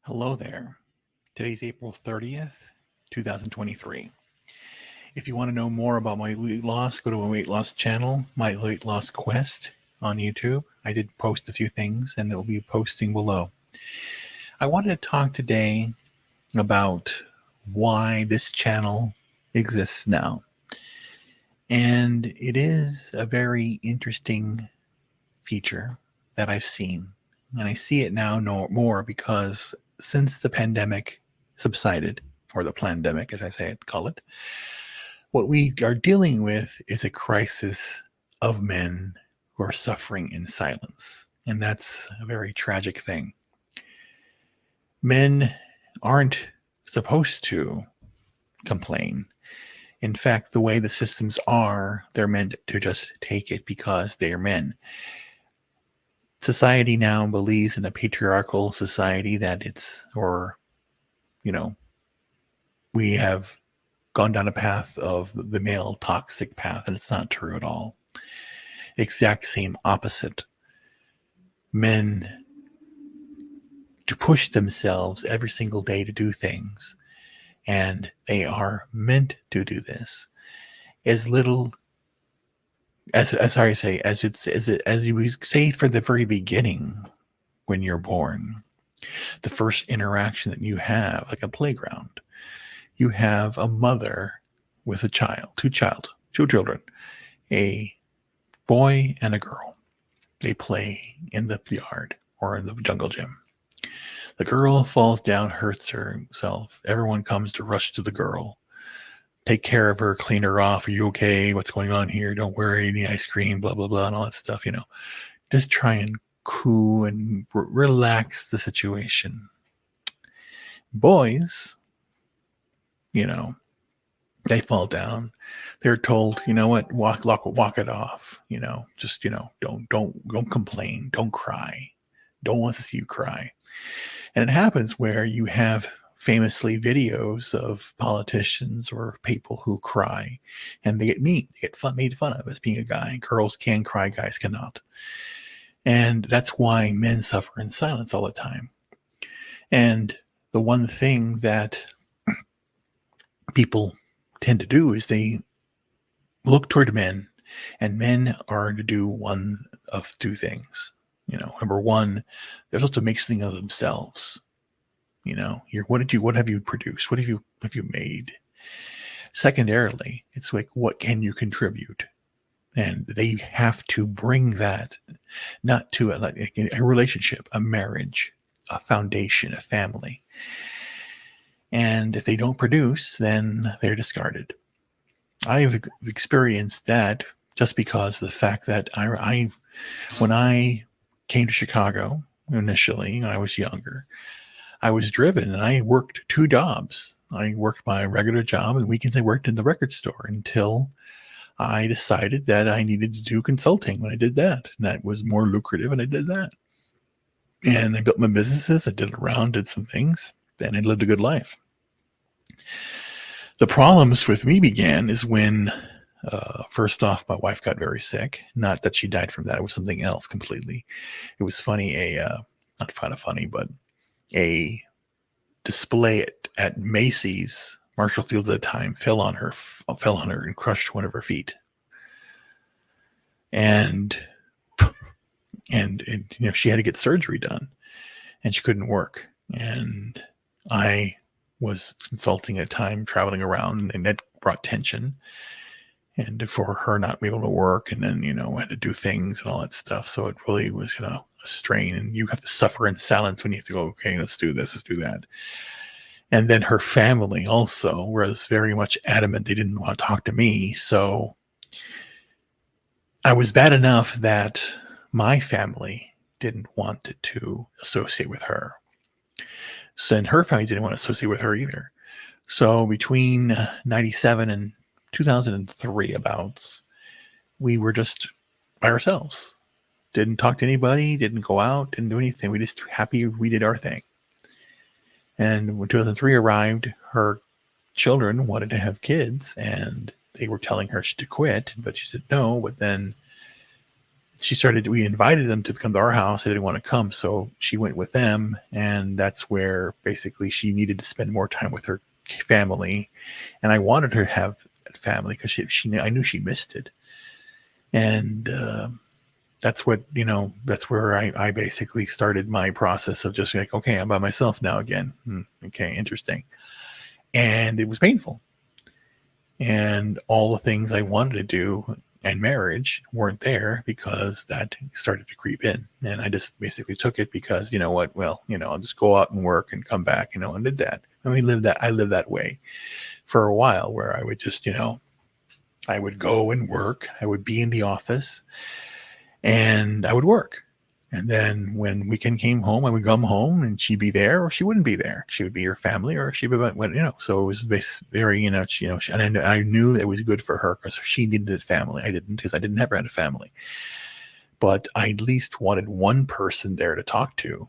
Hello there. Today's April 30th, 2023. If you want to know more about my weight loss, go to my weight loss channel, My Weight Loss Quest on YouTube. I did post a few things and it'll be posting below. I wanted to talk today about why this channel exists now. And it is a very interesting feature that I've seen. And I see it now more because since the pandemic subsided, or the plandemic, as I call it, what we are dealing with is a crisis of men who are suffering in silence. And that's a very tragic thing. Men aren't supposed to complain. In fact, the way the systems are, they're meant to just take it because they are men. Society now believes in a patriarchal society that we have gone down a path of the male toxic path, and it's not true at all. Exact same opposite. Men to push themselves every single day to do things, and they are meant to do this as little as you say from the very beginning. When you're born, the first interaction that you have, like a playground, you have a mother with a child, two children, a boy and a girl. They play in the yard or in the jungle gym. The girl falls down, hurts herself. Everyone comes to rush to the girl, take care of her, clean her off. Are you okay? What's going on here? Don't worry, any ice cream, blah, blah, blah, and all that stuff, Just try and cool and relax the situation. Boys, they fall down. They're told, what, walk it off. Just don't complain, don't cry. Don't want to see you cry. And it happens where you have famously videos of politicians or people who cry, and they get made fun of as being a guy. Girls can cry, guys cannot. And that's why men suffer in silence all the time. And the one thing that people tend to do is they look toward men, and men are to do one of two things. Number one, they're supposed to make something of themselves. What have you produced? What have you made? Secondarily, it's like, what can you contribute? And they have to bring that, not to a relationship, a marriage, a foundation, a family. And if they don't produce, then they're discarded. I've experienced that just because of the fact that when I came to Chicago initially, when I was younger, I was driven and I worked two jobs. I worked my regular job, and weekends I worked in the record store until I decided that I needed to do consulting when I did that. And that was more lucrative, and I did that. And I built my businesses. I did some things, and I lived a good life. The problems with me began is when, first off, my wife got very sick. Not that she died from that. It was something else completely. It was funny, not kind of funny, but a display at Macy's, Marshall Fields at the time, fell on her and crushed one of her feet. And she had to get surgery done, and she couldn't work. And I was consulting at a time, traveling around, and that brought tension. And for her not being able to work, and then, had to do things and all that stuff. So it really was, a strain, and you have to suffer in silence when you have to go, okay, let's do this, let's do that. And then her family also was very much adamant. They didn't want to talk to me. So I was bad enough that my family didn't want to associate with her. So, and her family didn't want to associate with her either. So between 97 and 2003 abouts, we were just by ourselves. Didn't talk to anybody, didn't go out, didn't do anything. We just happy we did our thing. And when 2003 arrived, her children wanted to have kids, and they were telling her to quit, but she said no. But then we invited them to come to our house. They didn't want to come, so she went with them, and that's where basically she needed to spend more time with her family, and I wanted her to have that family because I knew she missed it, and that's what that's where I basically started my process of just like, okay, I'm by myself now again. Okay, interesting, and it was painful, and all the things I wanted to do and marriage weren't there because that started to creep in, and I just basically took it because what, well, I'll just go out and work and come back, and did that. I lived that way for a while, where I would just I would go and work, I would be in the office, and I would work, and then when weekend came home, I would come home and she'd be there or she wouldn't be there. She would be her family or she'd be, so it was very, and I knew it was good for her because she needed a family. I didn't, because I didn't ever had a family, but I at least wanted one person there to talk to,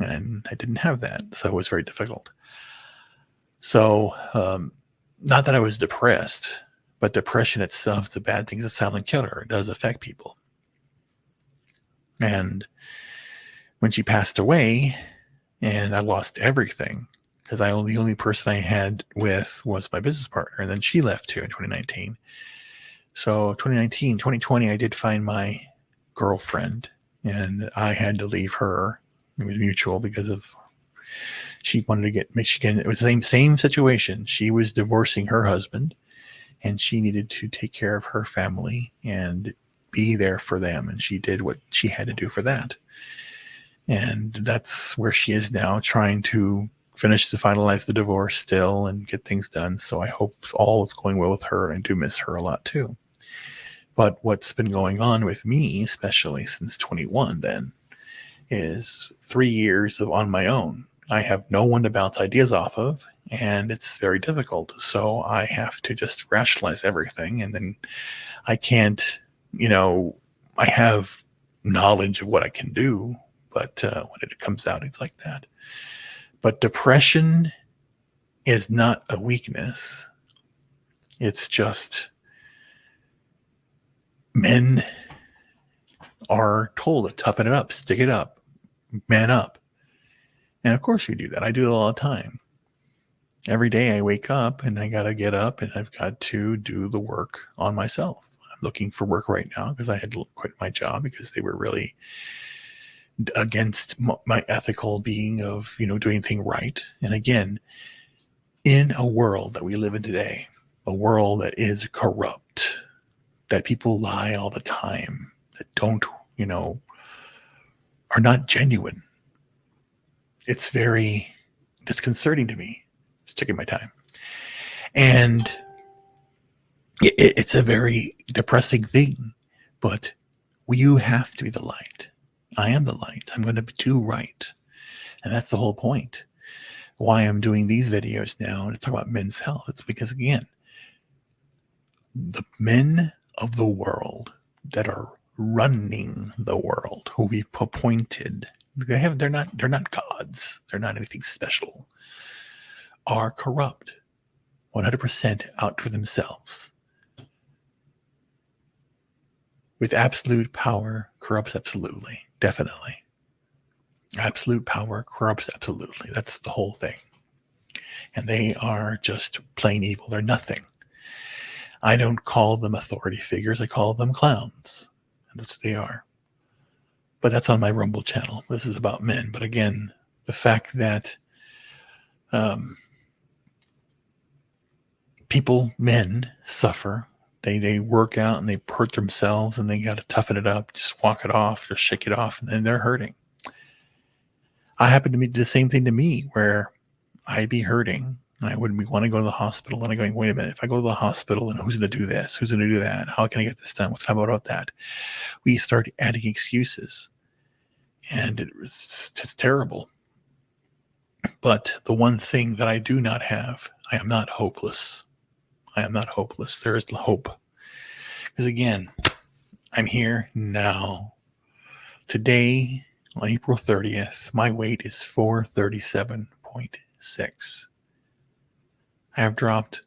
and I didn't have that. So it was very difficult. So, not that I was depressed, but depression itself is a bad thing. It's a silent killer. It does affect people. And when she passed away and I lost everything, because the only person I had with was my business partner, and then she left too in 2019. So 2020, I did find my girlfriend, and I had to leave her. It was mutual because of she wanted to get Michigan. It was the same situation. She was divorcing her husband, and she needed to take care of her family and be there for them, and she did what she had to do for that. And that's where she is now, trying to finalize the divorce still and get things done. So I hope all is going well with her. I do miss her a lot too. But what's been going on with me, especially since 21 then, is 3 years of on my own. I have no one to bounce ideas off of, and it's very difficult. So I have to just rationalize everything, and then I can't, I have knowledge of what I can do, but when it comes out, it's like that. But depression is not a weakness. It's just men are told to toughen it up, stick it up, man up. And of course we do that. I do it all the time. Every day I wake up and I got to get up and I've got to do the work on myself. I'm looking for work right now because I had to quit my job because they were really against my ethical being of, doing things right. And again, in a world that we live in today, a world that is corrupt, that people lie all the time, that don't, are not genuine. It's very disconcerting to me. Just taking my time. And it's a very depressing thing, but you have to be the light. I am the light. I'm going to do right. And that's the whole point. Why I'm doing these videos now and talk about men's health. It's because, again, the men of the world that are running the world, who we've appointed, they're not gods. They're not anything special. Are corrupt, 100% out for themselves. With absolute power corrupts absolutely, definitely. Absolute power corrupts absolutely. That's the whole thing. And they are just plain evil. They're nothing. I don't call them authority figures. I call them clowns. And that's what they are. But that's on my Rumble channel. This is about men. But again, the fact that men suffer. They work out and they hurt themselves and they got to toughen it up, just walk it off, just shake it off, and then they're hurting. I happen to be the same thing to me, where I'd be hurting and I wouldn't want to go to the hospital. And I'm going, wait a minute, if I go to the hospital, then who's going to do this? Who's going to do that? How can I get this done? What's about that? We start adding excuses, and it's terrible. But the one thing that I do not have, I am not hopeless. I am not hopeless. There is hope. Because again, I'm here now. Today, on April 30th, my weight is 437.6. I have dropped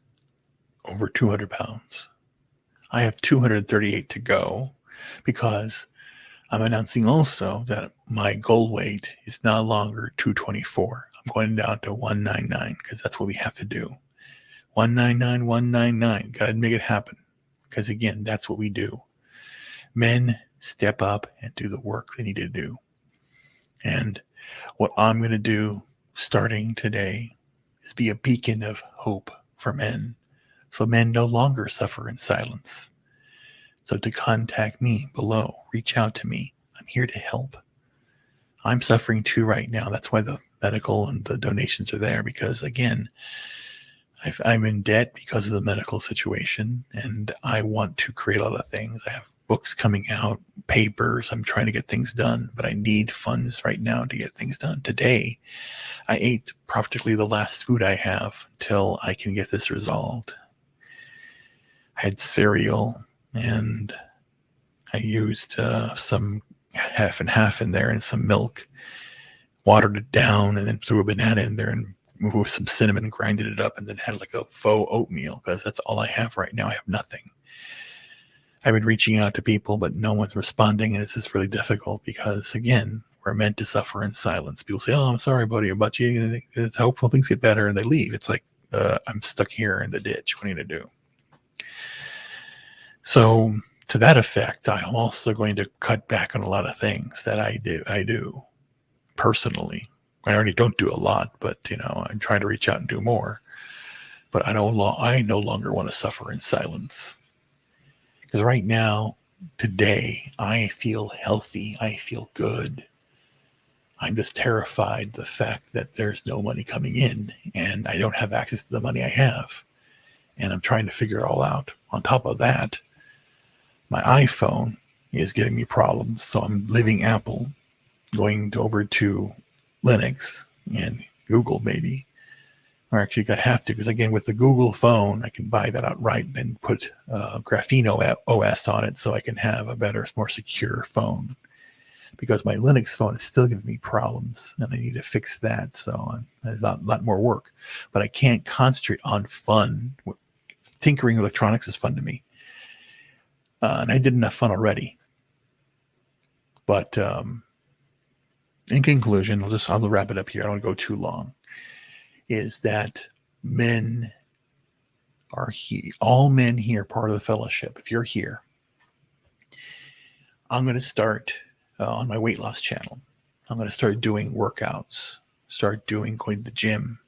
over 200 pounds. I have 238 to go. because I'm announcing also that my goal weight is no longer 224. I'm going down to 199 because that's what we have to do. 199, 199. Got to make it happen. Because again, that's what we do. Men step up and do the work they need to do. And what I'm going to do starting today is be a beacon of hope for men, so men no longer suffer in silence. So to contact me below, reach out to me. I'm here to help. I'm suffering too right now. That's why the medical and the donations are there, because again, I'm in debt because of the medical situation, and I want to create a lot of things. I have books coming out, papers. I'm trying to get things done, but I need funds right now to get things done. Today, I ate practically the last food I have until I can get this resolved. I had cereal, and I used some half and half in there and some milk, watered it down, and then threw a banana in there and with some cinnamon, grinded it up, and then had like a faux oatmeal, because that's all I have right now. I have nothing. I've been reaching out to people, but no one's responding, and it's just really difficult because, again, we're meant to suffer in silence. People say, "Oh, I'm sorry, buddy, about you. It's hopeful things get better," and they leave. It's like, I'm stuck here in the ditch. What are you going to do? So, to that effect, I'm also going to cut back on a lot of things that I do personally. I already don't do a lot, but I'm trying to reach out and do more. But I no longer want to suffer in silence. Because right now, today, I feel healthy. I feel good. I'm just terrified the fact that there's no money coming in and I don't have access to the money I have. And I'm trying to figure it all out. On top of that, my iPhone is giving me problems. So I'm leaving Apple, going over to Linux and Google maybe. Or actually I have to, because again, with the Google phone, I can buy that outright and put Graphene OS on it so I can have a better, more secure phone. Because my Linux phone is still giving me problems and I need to fix that. So there's a lot more work. But I can't concentrate on fun. Tinkering electronics is fun to me. And I did enough fun already. But in conclusion, I'll wrap it up here. I don't want to go too long. Is that men are here. All men here, part of the fellowship. If you're here, I'm going to start on my weight loss channel. I'm going to start doing workouts, going to the gym.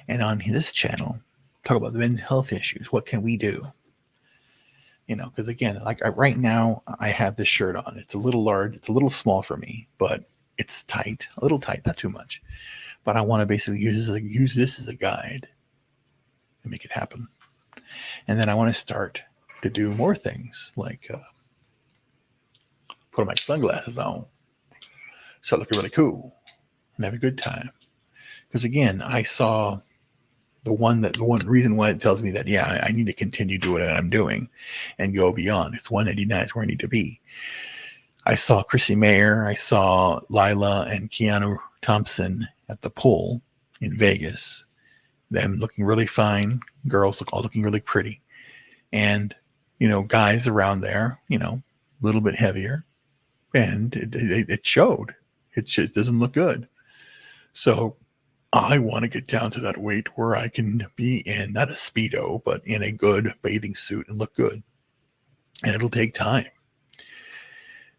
And on this channel, talk about the men's health issues. What can we do? Because again, like right now, I have this shirt on. It's a little large. It's a little small for me, but it's tight, a little tight, not too much. But I want to basically use this as a guide and make it happen. And then I want to start to do more things like put my sunglasses on, start looking really cool, and have a good time. Because again, I saw the one reason why it tells me that, yeah, I need to continue doing what I'm doing and go beyond. It's 189 is where I need to be. I saw Chrissy Mayer, I saw Lila and Keanu Thompson at the pool in Vegas. Them looking really fine. Girls all looking really pretty. And, guys around there, a little bit heavier. And it showed. It just doesn't look good. So I want to get down to that weight where I can be in, not a Speedo, but in a good bathing suit and look good. And it'll take time.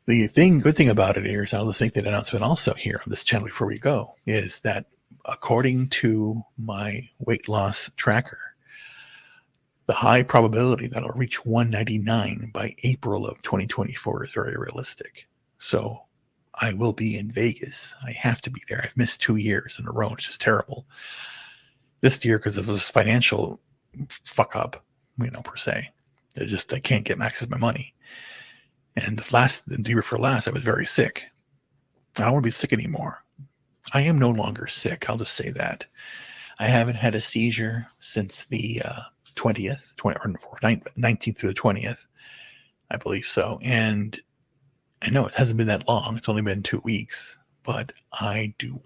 The good thing about it is, I'll just make that announcement also here on this channel before we go, is that according to my weight loss tracker, the high probability that I'll reach 199 by April of 2024 is very realistic. So I will be in Vegas. I have to be there. I've missed 2 years in a row. It's just terrible. This year, because of this financial fuck up, per se, I can't get access to my money. And the year before last, I was very sick. I don't want to be sick anymore. I am no longer sick. I'll just say that. I haven't had a seizure since the 19th through the 20th. I believe so. And I know it hasn't been that long. It's only been 2 weeks. But I do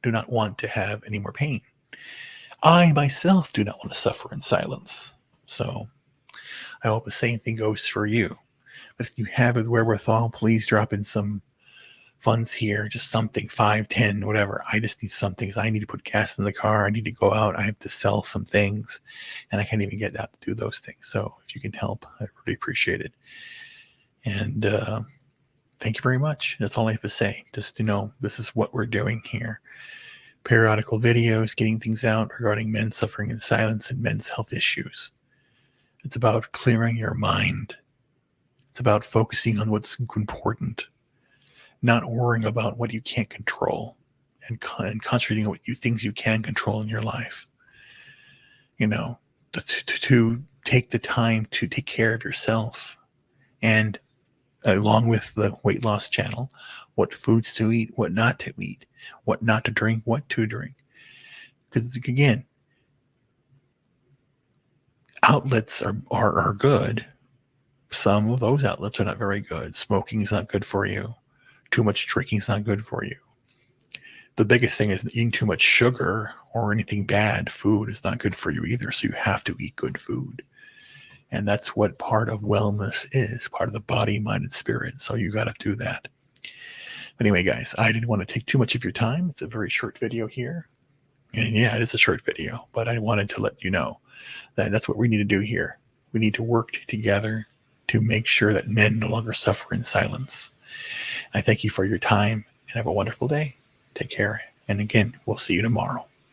not want to have any more pain. I myself do not want to suffer in silence. So I hope the same thing goes for you. If you have the wherewithal, please drop in some funds here, just something, 5, 10, whatever. I just need something because I need to put gas in the car. I need to go out. I have to sell some things, and I can't even get out to do those things. So if you can help, I really appreciate it. And thank you very much. That's all I have to say. Just to know, this is what we're doing here. Periodical videos, getting things out regarding men suffering in silence and men's health issues. It's about clearing your mind. It's about focusing on what's important, not worrying about what you can't control, and concentrating on things you can control in your life. To take the time to take care of yourself, and along with the weight loss channel, what foods to eat, what not to eat, what not to drink, what to drink. Because again, outlets are good. Some of those outlets are not very good. Smoking is not good for you. Too much drinking is not good for you. The biggest thing is eating too much sugar or anything bad food is not good for you either. So you have to eat good food. And that's what part of wellness is, part of the body, mind, and spirit. So you got to do that. Anyway, guys, I didn't want to take too much of your time. It's a very short video here. And yeah, it is a short video, but I wanted to let you know that that's what we need to do here. We need to work together to make sure that men no longer suffer in silence. I thank you for your time and have a wonderful day. Take care. And again, we'll see you tomorrow.